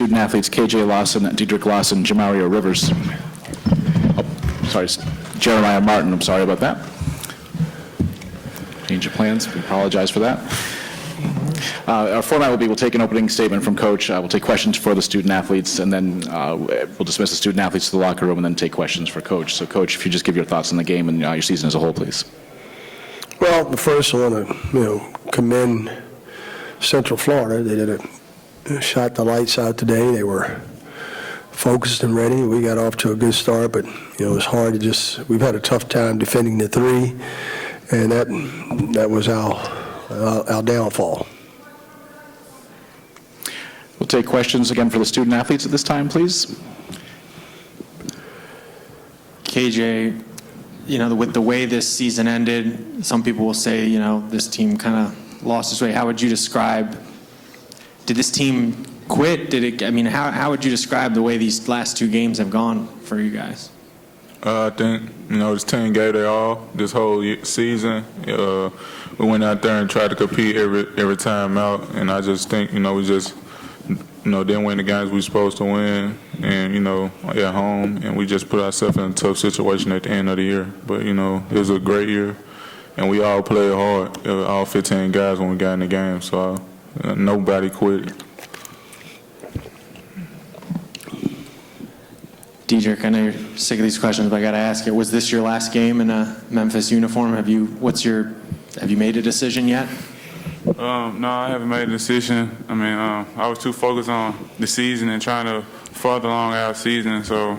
Student athletes KJ Lawson, Diedrich Lawson, Jamario Rivers. Oh, sorry, Jeremiah Martin, I'm sorry about that. Change of plans, we apologize for that. Our format will be, we'll take an opening statement from Coach, we'll take questions for the student athletes, and then we'll dismiss the student athletes to the locker room and then take questions for Coach. So Coach, if you just give your thoughts on the game and your season as a whole, please. Well, first I want to, commend Central Florida. They shot the lights out today. They were focused and ready. We got off to a good start, but it was hard to we've had a tough time defending the three, and that was our downfall. We'll take questions again for the student athletes at this time, please. KJ, with the way this season ended, some people will say, this team kind of lost its way. How would you describe, did this team quit? How would you describe the way these last two games have gone for you guys? I think, this team gave their all this whole season. We went out there and tried to compete every time out, and I just think, we just, didn't win the games we were supposed to win, and, at home, and we just put ourselves in a tough situation at the end of the year. But, it was a great year, and we all played hard, all 15 guys when we got in the game, so nobody quit. Diedrich, I know you're sick of these questions, but I got to ask you, was this your last game in a Memphis uniform? Have you made a decision yet? No, I haven't made a decision. I was too focused on the season and trying to further along our season, so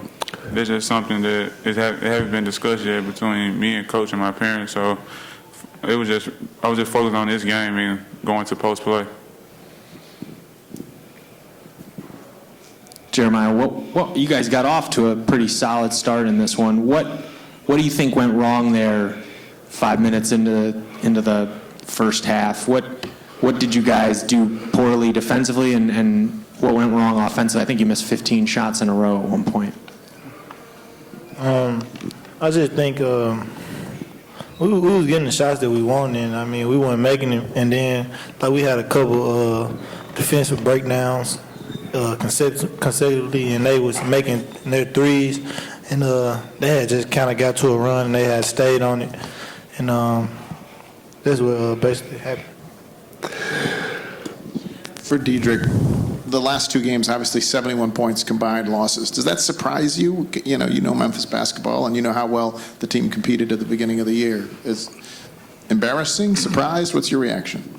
it's just something that it hasn't been discussed yet between me and Coach and my parents, so I was just focused on this game and going to post-play. Jeremiah, what you guys got off to a pretty solid start in this one. What do you think went wrong there 5 minutes into the first half? What did you guys do poorly defensively, and what went wrong offensively? I think you missed 15 shots in a row at one point. I just think we was getting the shots that we wanted, and we weren't making them, and then we had a couple defensive breakdowns consecutively, and they was making their threes, and they had just kind of got to a run, and they had stayed on it, and that's what basically happened. For Diedrich, the last two games, obviously 71 points combined losses. Does that surprise you? You know Memphis basketball, and you know how well the team competed at the beginning of the year. Is embarrassing, surprised? What's your reaction?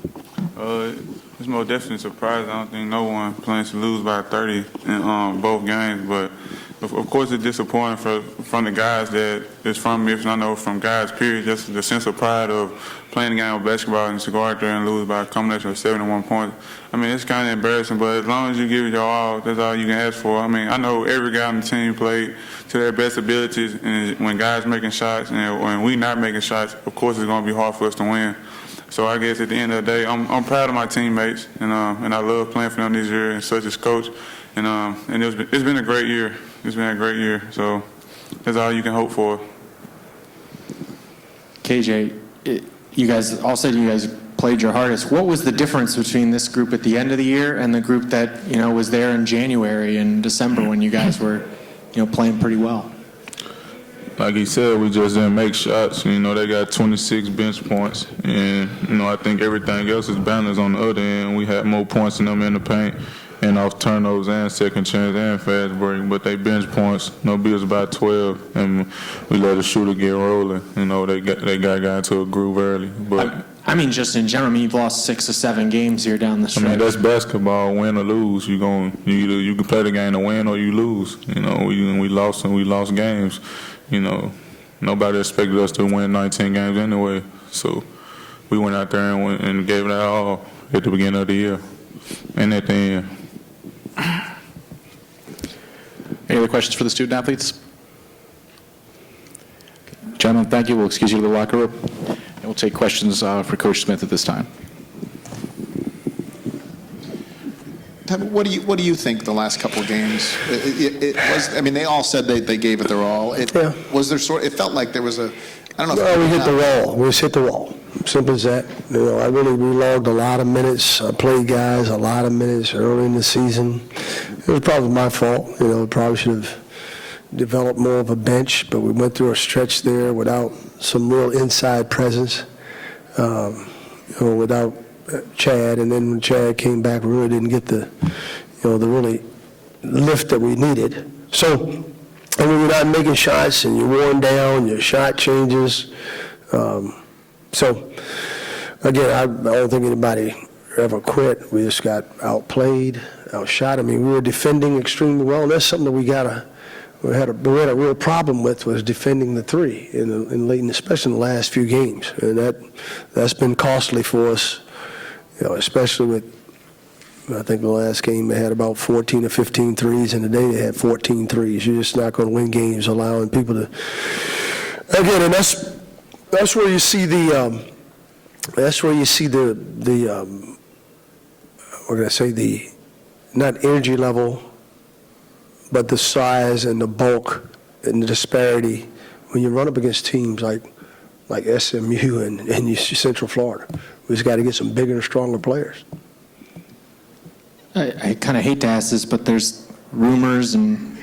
It's more definitely surprising. I don't think no one plans to lose by 30 in both games, but of course it's disappointing from the guys that is from Memphis. I know from guys, period, just the sense of pride of playing the game of basketball and to go out there and lose by a combination of 71 points. It's kind of embarrassing, but as long as you give it your all, that's all you can ask for. I know every guy on the team played to their best abilities, and when guys making shots and when we not making shots, of course it's going to be hard for us to win. So I guess at the end of the day, I'm proud of my teammates, and I love playing for them this year, and such as coach. And it's been a great year. It's been a great year. So that's all you can hope for. KJ, you guys all said you guys played your hardest. What was the difference between this group at the end of the year and the group that was there in January and December when you guys were playing pretty well? Like he said, we just didn't make shots. They got 26 bench points, and I think everything else is balanced on the other end. We had more points than them in the paint, and off turnovers and second chance and fast break. But they bench points, was about 12, and we let the shooter get rolling. They got into a groove early. But just in general, you've lost 6 or 7 games here down the stretch. That's basketball, win or lose. You can play the game to win or you lose. We lost and we lost games. Nobody expected us to win 19 games anyway. So we went out there and gave it our all at the beginning of the year and at the end. Any other questions for the student athletes? Gentlemen, thank you. We'll excuse you to the locker room, and we'll take questions for Coach Smith at this time. What do you think the last couple of games? It was. They all said they gave it their all. Was there it felt like there was a. I don't know. Well, we hit the wall. We just hit the wall. Simple as that. I really relogged a lot of minutes. I played guys a lot of minutes early in the season. It was probably my fault. Probably should have developed more of a bench, but we went through a stretch there without some real inside presence, without Chad. And then when Chad came back, we really didn't get the really lift that we needed. So, when you're not making shots and you're worn down, your shot changes. So, again, I don't think anybody ever quit. We just got outplayed, outshot. I mean, we were defending extremely well, and that's something that we had a real problem with, was defending the three in late, and especially in the last few games, and that's been costly for us. Especially with, I think the last game they had about 14 or 15 threes, and today they had 14 threes. You're just not going to win games allowing people to. Again, and that's where you see the not energy level, but the size and the bulk and the disparity when you run up against teams like SMU and Central Florida. We just got to get some bigger and stronger players. I kind of hate to ask this, but there's rumors and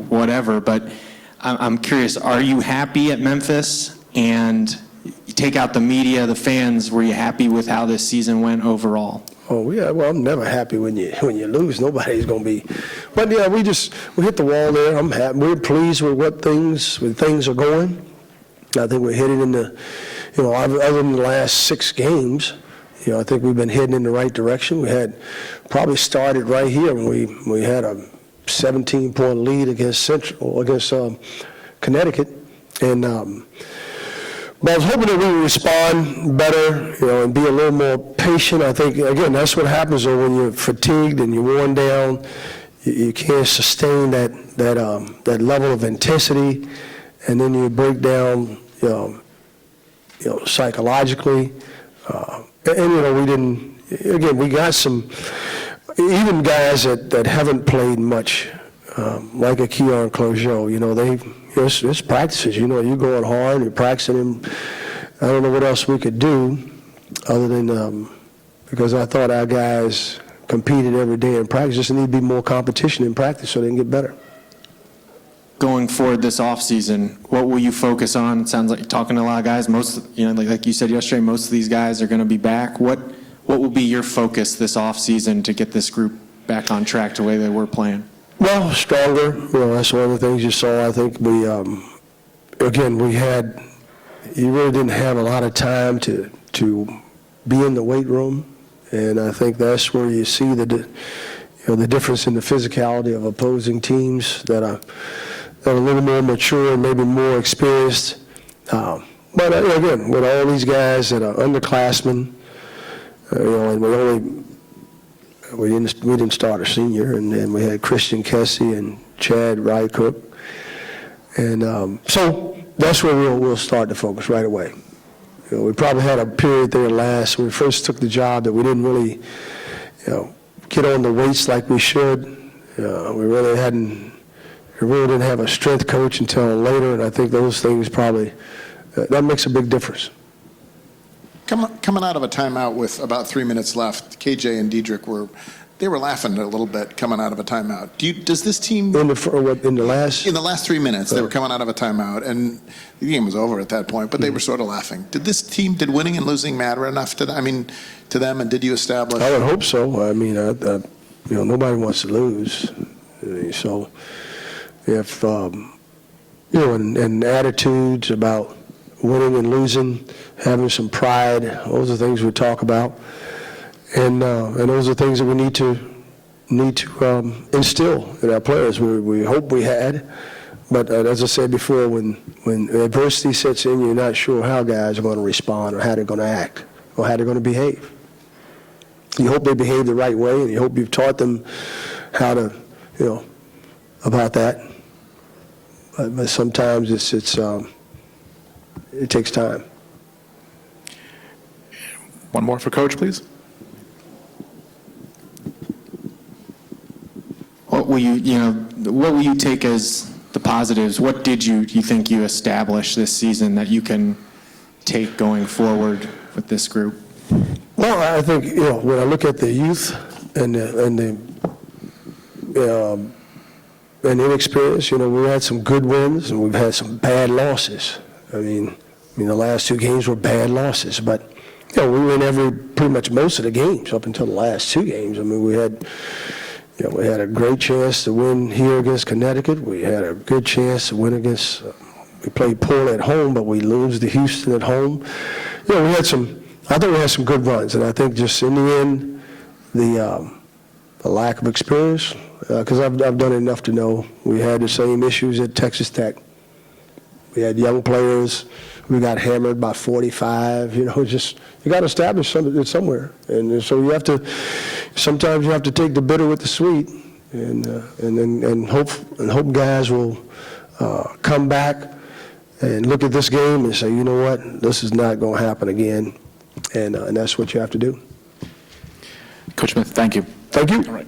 whatever, but I'm curious, are you happy at Memphis? And you take out the media, the fans, were you happy with how this season went overall? Oh, yeah. Well, I'm never happy when you lose. Nobody's going to be. But, yeah, we hit the wall there. I'm happy. We're pleased with things are going. I think we're headed in the, other than the last 6 games, I think we've been heading in the right direction. We had probably started right here when we had a 17-point lead against Connecticut. And but I was hoping that we would respond better, and be a little more patient. I think, again, that's what happens though, when you're fatigued and you're worn down. You can't sustain that level of intensity, and then you break down, psychologically. And we didn't. Again, we got some, even guys that haven't played much, like a Keon Clojo. It's practices. You're going hard, you're practicing him. I don't know what else we could do other than because I thought our guys competed every day in practice. Just need to be more competition in practice so they can get better. Going forward this offseason, what will you focus on? It sounds like you're talking to a lot of guys. Most, like you said yesterday, most of these guys are going to be back. What will be your focus this offseason to get this group back on track to the way they were playing? Well, stronger. That's one of the things you saw. I think you really didn't have a lot of time to be in the weight room, and I think that's where you see the difference in the physicality of opposing teams that are a little more mature and maybe more experienced. But again, with all these guys that are underclassmen, and we didn't start a senior, and then we had Christian Kessie and Chad Rycook, and so that's where we'll start to focus right away. We probably had a period there when we first took the job, that we didn't really, get on the weights like we should. We really didn't have a strength coach until later, and I think those things probably that makes a big difference. Coming out of a timeout with about 3 minutes left, KJ and Diedrich were laughing a little bit coming out of a timeout. Does this team in the last 3 minutes they were coming out of a timeout, and the game was over at that point, but they were sort of laughing. Did winning and losing matter enough to them, and did you establish? I would hope so. I mean, nobody wants to lose, so if and attitudes about winning and losing, having some pride, those are things we talk about, and those are things that we need to instill in our players. We hope we had, but as I said before, when adversity sets in, you're not sure how guys are going to respond or how they're going to act or how they're going to behave. You hope they behave the right way, and you hope you've taught them how to, about that. But sometimes it takes time. One more for Coach, please. What will you take as the positives? What did you think you established this season that you can take going forward with this group? Well, I think, when I look at the youth and the inexperience, we had some good wins and we've had some bad losses. I mean, the last 2 games were bad losses, but, we win pretty much most of the games up until the last 2 games. I mean, we had a great chance to win here against Connecticut. We had a good chance to win against, we played poorly at home, but we lose to Houston at home. I think we had some good runs, and I think just in the end, the lack of experience, because I've done enough to know we had the same issues at Texas Tech. We had young players. We got hammered by 45. You got to establish something somewhere, and so sometimes you have to take the bitter with the sweet, and hope guys will come back and look at this game and say, you know what, this is not going to happen again, and that's what you have to do. Coach Smith, thank you. Thank you. All right.